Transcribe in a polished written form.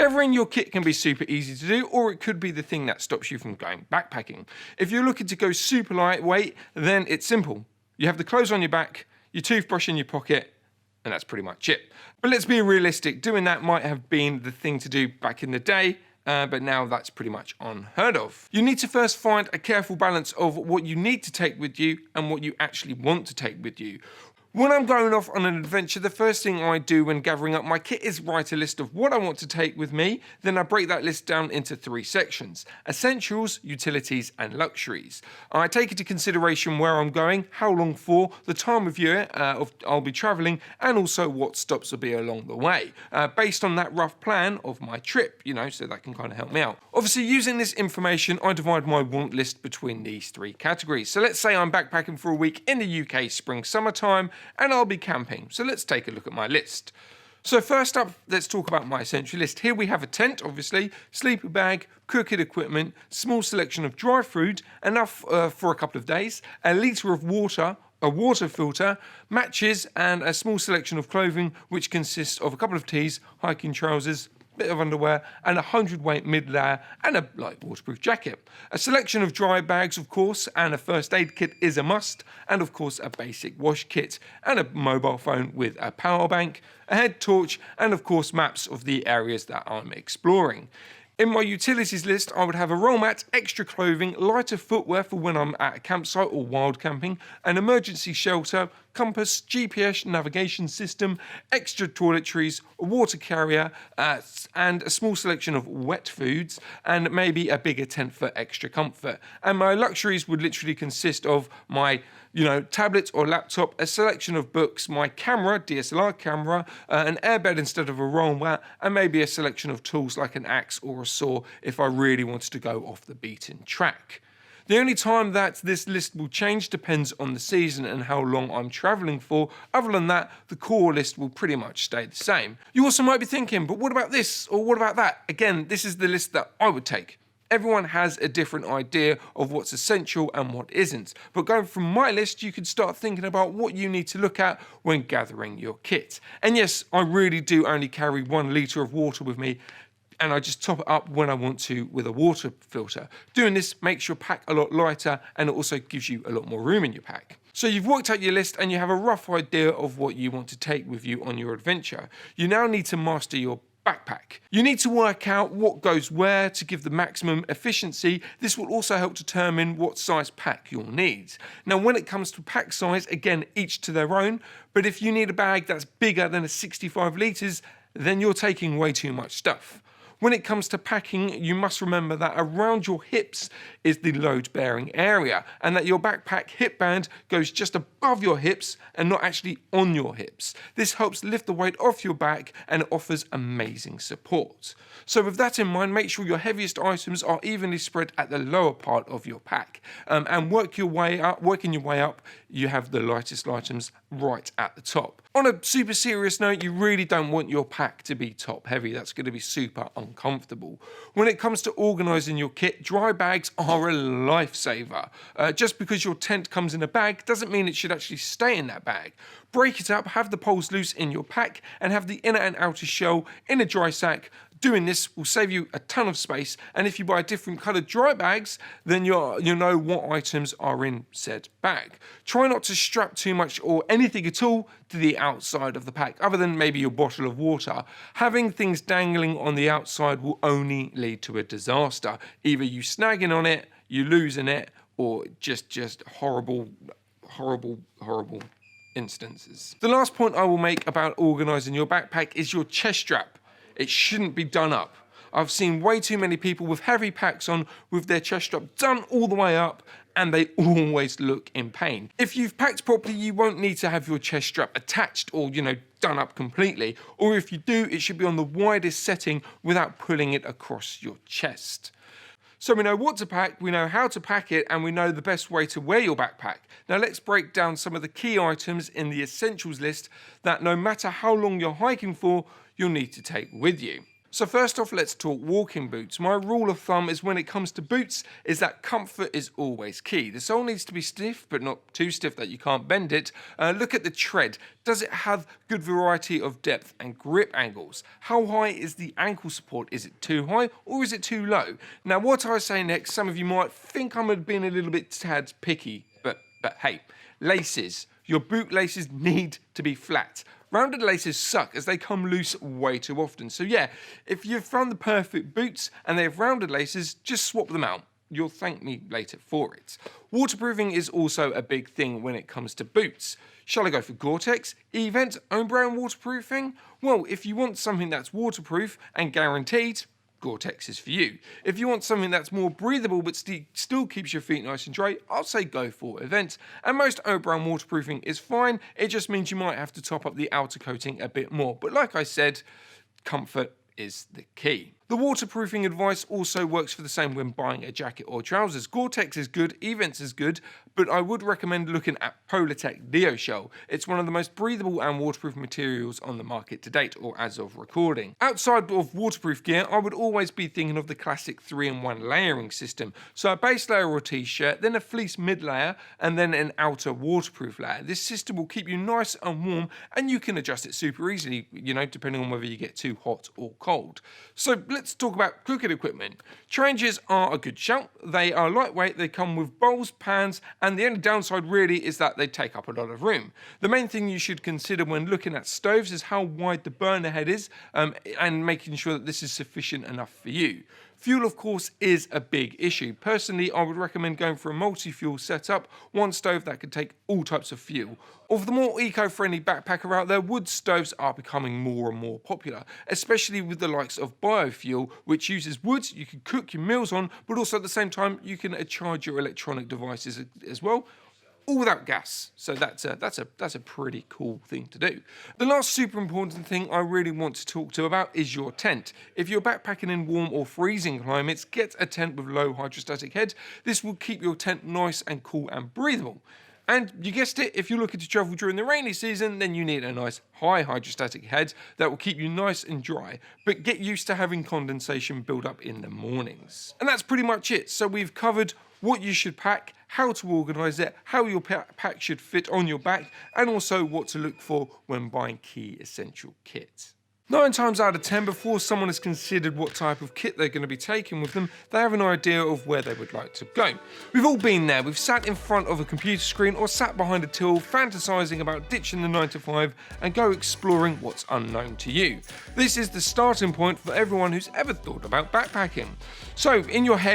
Gathering your kit can be super easy to do, or it could be the thing that stops you from going backpacking. If you're looking to go super lightweight, then it's simple. You have the clothes on your back, your toothbrush in your pocket, and that's pretty much it. But let's be realistic, doing that might have been the thing to do back in the day, but now that's pretty much unheard of. You need to first find a careful balance of what you need to take with you and what you actually want to take with you. When I'm going off on an adventure, the first thing I do when gathering up my kit is write a list of what I want to take with me. Then I break that list down into 3 sections: essentials, utilities, and luxuries. I take into consideration where I'm going, how long for, the time of year I'll be traveling, and also what stops will be along the way, based on that rough plan of my trip, so that can kind of help me out. Obviously, using this information, I divide my want list between these 3 categories. So let's say I'm backpacking for a week in the UK spring summertime, and I'll be camping. So let's take a look at my list. So first up, let's talk about my essential list. Here we have a tent, obviously, sleeping bag, cooking equipment, small selection of dry food, enough for a couple of days, a litre of water, a water filter, matches, and a small selection of clothing, which consists of a couple of tees, hiking trousers, bit of underwear, and a 100-weight mid-layer and a light waterproof jacket. A selection of dry bags, of course, and a first aid kit is a must, and of course a basic wash kit, and a mobile phone with a power bank, a head torch, and of course maps of the areas that I'm exploring. In my utilities list, I would have a roll mat, extra clothing, lighter footwear for when I'm at a campsite or wild camping, an emergency shelter, compass, GPS navigation system, extra toiletries, a water carrier, and a small selection of wet foods, and maybe a bigger tent for extra comfort. And my luxuries would literally consist of my tablet or laptop, a selection of books, my camera, DSLR camera, an airbed instead of a roll mat, and maybe a selection of tools like an axe or a saw if I really wanted to go off the beaten track. The only time that this list will change depends on the season and how long I'm traveling for. Other than that, the core list will pretty much stay the same. You also might be thinking, but what about this or what about that? Again, this is the list that I would take. Everyone has a different idea of what's essential and what isn't. But going from my list, you can start thinking about what you need to look at when gathering your kit. And yes, I really do only carry 1 litre of water with me, and I just top it up when I want to with a water filter. Doing this makes your pack a lot lighter, and it also gives you a lot more room in your pack. So you've worked out your list and you have a rough idea of what you want to take with you on your adventure. You now need to master your backpack. You need to work out what goes where to give the maximum efficiency. This will also help determine what size pack you'll need. Now, when it comes to pack size, again, each to their own, but if you need a bag that's bigger than a 65 litres, then you're taking way too much stuff. When it comes to packing, you must remember that around your hips is the load-bearing area, and that your backpack hip band goes just above your hips and not actually on your hips. This helps lift the weight off your back and it offers amazing support. So with that in mind, make sure your heaviest items are evenly spread at the lower part of your pack, and working your way up, you have the lightest items right at the top. On a super serious note, you really don't want your pack to be top heavy. That's going to be super uncomfortable. When it comes to organising your kit, dry bags are a lifesaver. Just because your tent comes in a bag doesn't mean it should actually stay in that bag. Break it up, have the poles loose in your pack, and have the inner and outer shell in a dry sack. Doing this will save you a ton of space, and if you buy different coloured dry bags, then you know what items are in said bag. Try not to strap too much or anything at all to the outside of the pack, other than maybe your bottle of water. Having things dangling on the outside will only lead to a disaster. Either you snagging on it, you losing it, or just horrible instances. The last point I will make about organising your backpack is your chest strap. It shouldn't be done up. I've seen way too many people with heavy packs on with their chest strap done all the way up, and they always look in pain. If you've packed properly, you won't need to have your chest strap attached or, done up completely. Or if you do, it should be on the widest setting without pulling it across your chest. So we know what to pack, we know how to pack it, and we know the best way to wear your backpack. Now let's break down some of the key items in the essentials list that no matter how long you're hiking for, you'll need to take with you. So first off, let's talk walking boots. My rule of thumb is when it comes to boots is that comfort is always key. The sole needs to be stiff, but not too stiff that you can't bend it. Look at the tread. Does it have good variety of depth and grip angles? How high is the ankle support? Is it too high or is it too low? Now, what I say next, some of you might think I'm being a little bit tad picky, but hey, laces. Your boot laces need to be flat. Rounded laces suck as they come loose way too often. So yeah, if you've found the perfect boots and they have rounded laces, just swap them out. You'll thank me later for it. Waterproofing is also a big thing when it comes to boots. Shall I go for Gore-Tex, Event, own brand waterproofing? Well, if you want something that's waterproof and guaranteed, Gore-Tex is for you. If you want something that's more breathable but still keeps your feet nice and dry, I'll say go for Event. And most own brand waterproofing is fine, it just means you might have to top up the outer coating a bit more. But like I said, comfort is the key. The waterproofing advice also works for the same when buying a jacket or trousers. Gore-Tex is good, Events is good, but I would recommend looking at Polartec DeoShell. It's one of the most breathable and waterproof materials on the market to date, or as of recording. Outside of waterproof gear, I would always be thinking of the classic 3-in-1 layering system. So a base layer or t-shirt, then a fleece mid layer, and then an outer waterproof layer. This system will keep you nice and warm, and you can adjust it super easily, depending on whether you get too hot or cold. So let's talk about cooking equipment. Train gears are a good shout. They are lightweight, they come with bowls, pans, and the only downside really is that they take up a lot of room. The main thing you should consider when looking at stoves is how wide the burner head is, and making sure that this is sufficient enough for you. Fuel, of course, is a big issue. Personally, I would recommend going for a multi-fuel setup, one stove that could take all types of fuel. Of the more eco-friendly backpacker out there, wood stoves are becoming more and more popular, especially with the likes of biofuel, which uses wood you can cook your meals on, but also at the same time you can charge your electronic devices as well, all without gas. So that's a pretty cool thing to do. The last super important thing I really want to talk to you about is your tent. If you're backpacking in warm or freezing climates, get a tent with low hydrostatic head. This will keep your tent nice and cool and breathable. And you guessed it, if you're looking to travel during the rainy season, then you need a nice high hydrostatic head that will keep you nice and dry, but get used to having condensation build up in the mornings. And that's pretty much it. So we've covered what you should pack, how to organise it, how your pack should fit on your back, and also what to look for when buying key essential kit. 9 times out of 10, before someone has considered what type of kit they're going to be taking with them, they have an idea of where they would like to go. We've all been there. We've sat in front of a computer screen or sat behind a till, fantasising about ditching the 9 to 5 and go exploring what's unknown to you. This is the starting point for everyone who's ever thought about backpacking. So, in your head,